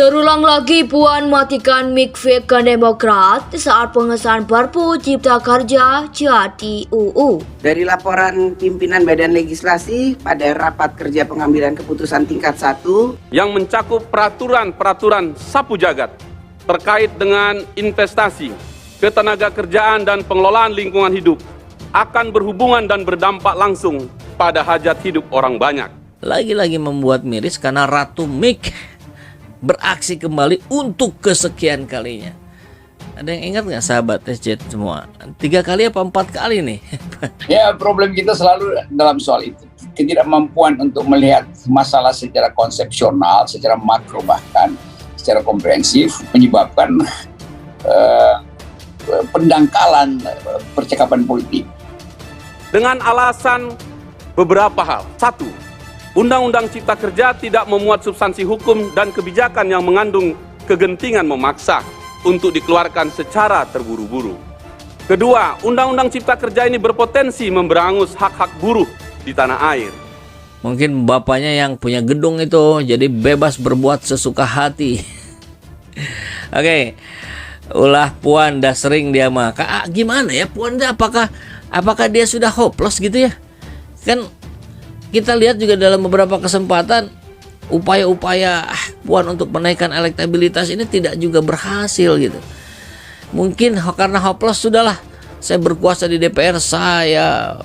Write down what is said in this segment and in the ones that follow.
Terulang lagi Puan matikan mic vegan Demokrat saat pengesahan Perpu Cipta Kerja Jati UU. Dari laporan pimpinan Badan Legislasi pada rapat kerja pengambilan keputusan tingkat 1 yang mencakup peraturan-peraturan sapu jagat terkait dengan investasi, ketenagakerjaan dan pengelolaan lingkungan hidup akan berhubungan dan berdampak langsung pada hajat hidup orang banyak. Lagi-lagi membuat miris karena Ratu Mic beraksi kembali untuk kesekian kalinya. Ada yang ingat nggak sahabat SJ semua? 3 kali apa 4 kali nih? Ya, problem kita selalu dalam soal itu. Ketidakmampuan untuk melihat masalah secara konsepsional, secara makro bahkan secara komprehensif menyebabkan pendangkalan percakapan politik. Dengan alasan beberapa hal. 1. Undang-Undang Cipta Kerja tidak memuat substansi hukum dan kebijakan yang mengandung kegentingan memaksa untuk dikeluarkan secara terburu-buru. Kedua, Undang-Undang Cipta Kerja ini berpotensi memberangus hak-hak buruh di tanah air. Mungkin bapaknya yang punya gedung itu jadi bebas berbuat sesuka hati. Oke. Ulah Puan dah sering dia mah. Gimana ya Puan dah, apakah dia sudah hopeless gitu ya? Kan kita lihat juga dalam beberapa kesempatan upaya-upaya Puan untuk menaikkan elektabilitas ini tidak juga berhasil gitu. Mungkin karena hopeless, sudahlah, saya berkuasa di DPR, saya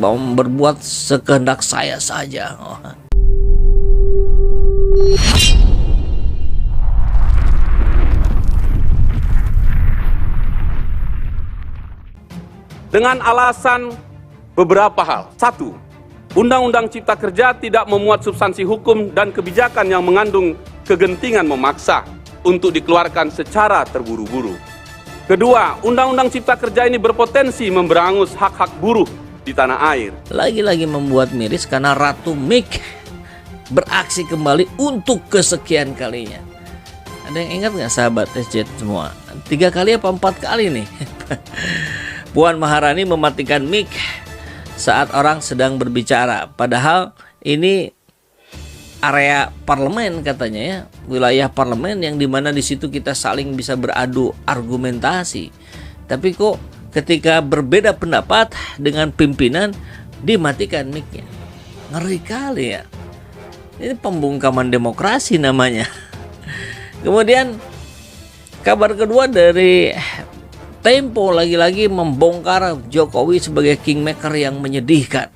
mau berbuat sekehendak saya saja. Dengan alasan beberapa hal. 1. Undang-Undang Cipta Kerja tidak memuat substansi hukum dan kebijakan yang mengandung kegentingan memaksa untuk dikeluarkan secara terburu-buru. Kedua, Undang-Undang Cipta Kerja ini berpotensi memberangus hak-hak buruh di tanah air. Lagi-lagi membuat miris karena Ratu Mic beraksi kembali untuk kesekian kalinya. Ada yang ingat nggak sahabat SJ semua? 3 kali apa 4 kali nih? Puan Maharani mematikan mic saat orang sedang berbicara. Padahal ini area parlemen katanya ya, wilayah parlemen yang dimana di situ kita saling bisa beradu argumentasi. Tapi kok ketika berbeda pendapat dengan pimpinan dimatikan mic-nya. Ngeri kali ya. Ini pembungkaman demokrasi namanya. Kemudian kabar kedua dari Tempo lagi-lagi membongkar Jokowi sebagai kingmaker yang menyedihkan.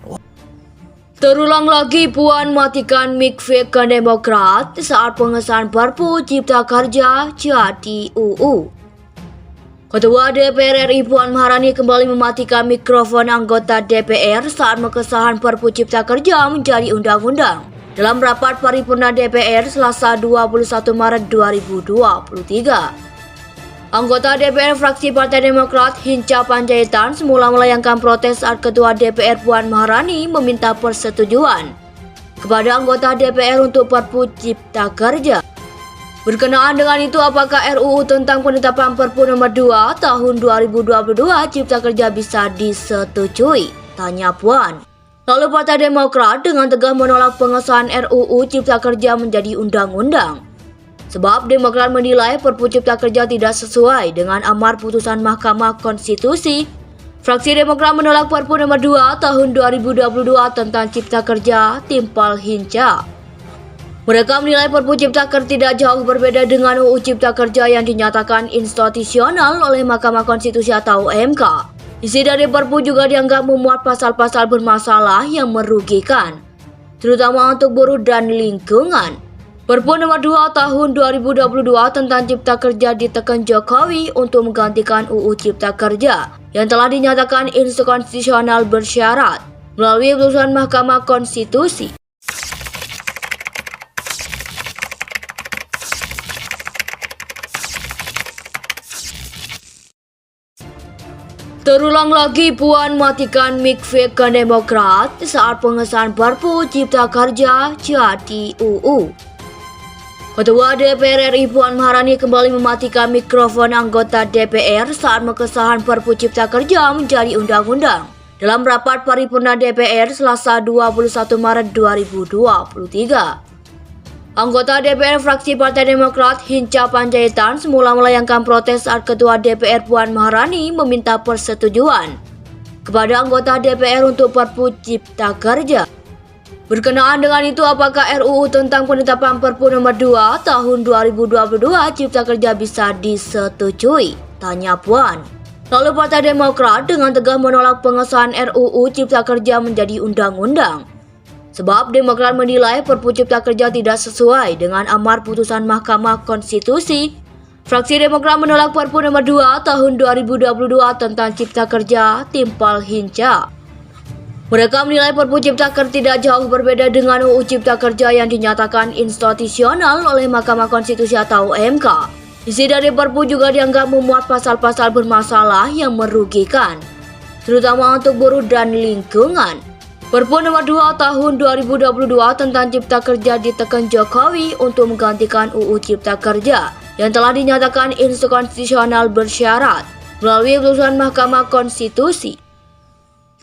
Terulang lagi Puan matikan mic vegan Demokrat saat pengesahan Perpu Cipta Kerja Jati UU. Ketua DPR RI Puan Maharani kembali mematikan mikrofon anggota DPR saat pengesahan Perpu Cipta Kerja menjadi undang-undang dalam rapat paripurna DPR Selasa 21 Maret 2023. Anggota DPR fraksi Partai Demokrat Hinca Panjaitan semula melayangkan protes saat Ketua DPR Puan Maharani meminta persetujuan kepada anggota DPR untuk Perpu Cipta Kerja. Berkenaan dengan itu, apakah RUU tentang penetapan Perpu nomor 2 tahun 2022 Cipta Kerja bisa disetujui? Tanya Puan. Lalu Partai Demokrat dengan tegas menolak pengesahan RUU Cipta Kerja menjadi undang-undang. Sebab Demokrat menilai Perpu Cipta Kerja tidak sesuai dengan amar putusan Mahkamah Konstitusi. Fraksi Demokrat menolak Perpu nomor 2 tahun 2022 tentang Cipta Kerja, timpal Hinca. Mereka menilai Perpu Cipta Kerja tidak jauh berbeda dengan UU Cipta Kerja yang dinyatakan inkonstitusional oleh Mahkamah Konstitusi atau MK. Isi dari Perpu juga dianggap memuat pasal-pasal bermasalah yang merugikan, terutama untuk buruh dan lingkungan. Perpu nomor 2 tahun 2022 tentang Cipta Kerja ditekan Jokowi untuk menggantikan UU Cipta Kerja yang telah dinyatakan inkonstitusional bersyarat melalui putusan Mahkamah Konstitusi. Terulang lagi Puan matikan mic vegan Demokrat saat pengesahan Perpu Cipta Kerja Jati UU. Ketua DPR RI Puan Maharani kembali mematikan mikrofon anggota DPR saat pengesahan Perpu Cipta Kerja menjadi undang-undang dalam rapat paripurna DPR Selasa 21 Maret 2023. Anggota DPR fraksi Partai Demokrat Hinca Panjaitan semula melayangkan protes saat Ketua DPR Puan Maharani meminta persetujuan kepada anggota DPR untuk Perpu Cipta Kerja. Berkenaan dengan itu, apakah RUU tentang penetapan Perpu nomor 2 tahun 2022 Cipta Kerja bisa disetujui? Tanya Puan. Lalu Partai Demokrat dengan tegas menolak pengesahan RUU Cipta Kerja menjadi undang-undang. Sebab Demokrat menilai Perpu Cipta Kerja tidak sesuai dengan amar putusan Mahkamah Konstitusi. Fraksi Demokrat menolak Perpu nomor 2 tahun 2022 tentang Cipta Kerja, timpal Hinca. Mereka menilai Perpu Cipta Kerja tidak jauh berbeda dengan UU Cipta Kerja yang dinyatakan inkonstitusional oleh Mahkamah Konstitusi atau MK. Isi dari Perpu juga dianggap memuat pasal-pasal bermasalah yang merugikan, terutama untuk buruh dan lingkungan. Perpu nomor 2 tahun 2022 tentang Cipta Kerja ditekan Jokowi untuk menggantikan UU Cipta Kerja yang telah dinyatakan inkonstitusional bersyarat melalui putusan Mahkamah Konstitusi.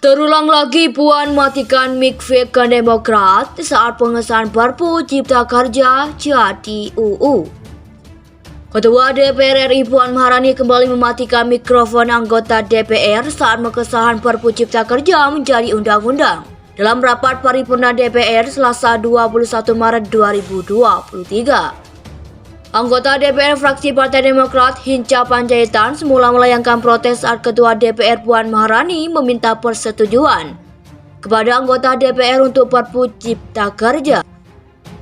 Terulang lagi Puan matikan mic fake Demokrat saat pengesahan Perpu Cipta Kerja jadi UU. Ketua DPR RI Puan Maharani kembali mematikan mikrofon anggota DPR saat pengesahan Perpu Cipta Kerja menjadi undang-undang dalam rapat paripurna DPR Selasa 21 Maret 2023. Anggota DPR fraksi Partai Demokrat Hinca Panjaitan semula melayangkan protes saat Ketua DPR Puan Maharani meminta persetujuan kepada anggota DPR untuk Perpu Cipta Kerja.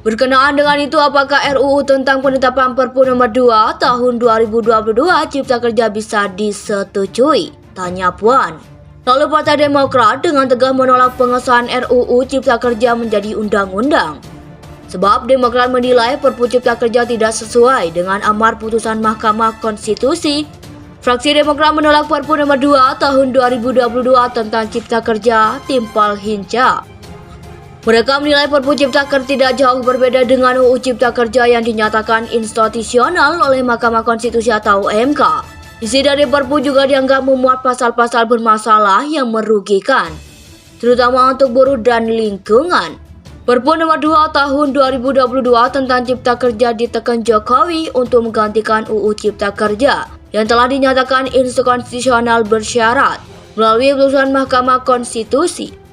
Berkenaan dengan itu, apakah RUU tentang penetapan Perpu nomor 2 tahun 2022 Cipta Kerja bisa disetujui? Tanya Puan. Lalu Partai Demokrat dengan tegas menolak pengesahan RUU Cipta Kerja menjadi undang-undang. Sebab Demokrat menilai Perpu Cipta Kerja tidak sesuai dengan amar putusan Mahkamah Konstitusi. Fraksi Demokrat menolak Perpu nomor 2 tahun 2022 tentang Cipta Kerja, timpal Hinca. Mereka menilai Perpu Cipta Kerja tidak jauh berbeda dengan UU Cipta Kerja yang dinyatakan inkonstitusional oleh Mahkamah Konstitusi atau MK. Isi dari Perpu juga dianggap memuat pasal-pasal bermasalah yang merugikan, terutama untuk buruh dan lingkungan. Perpu nomor 2 tahun 2022 tentang Cipta Kerja ditekan Jokowi untuk menggantikan UU Cipta Kerja yang telah dinyatakan inkonstitusional bersyarat melalui putusan Mahkamah Konstitusi.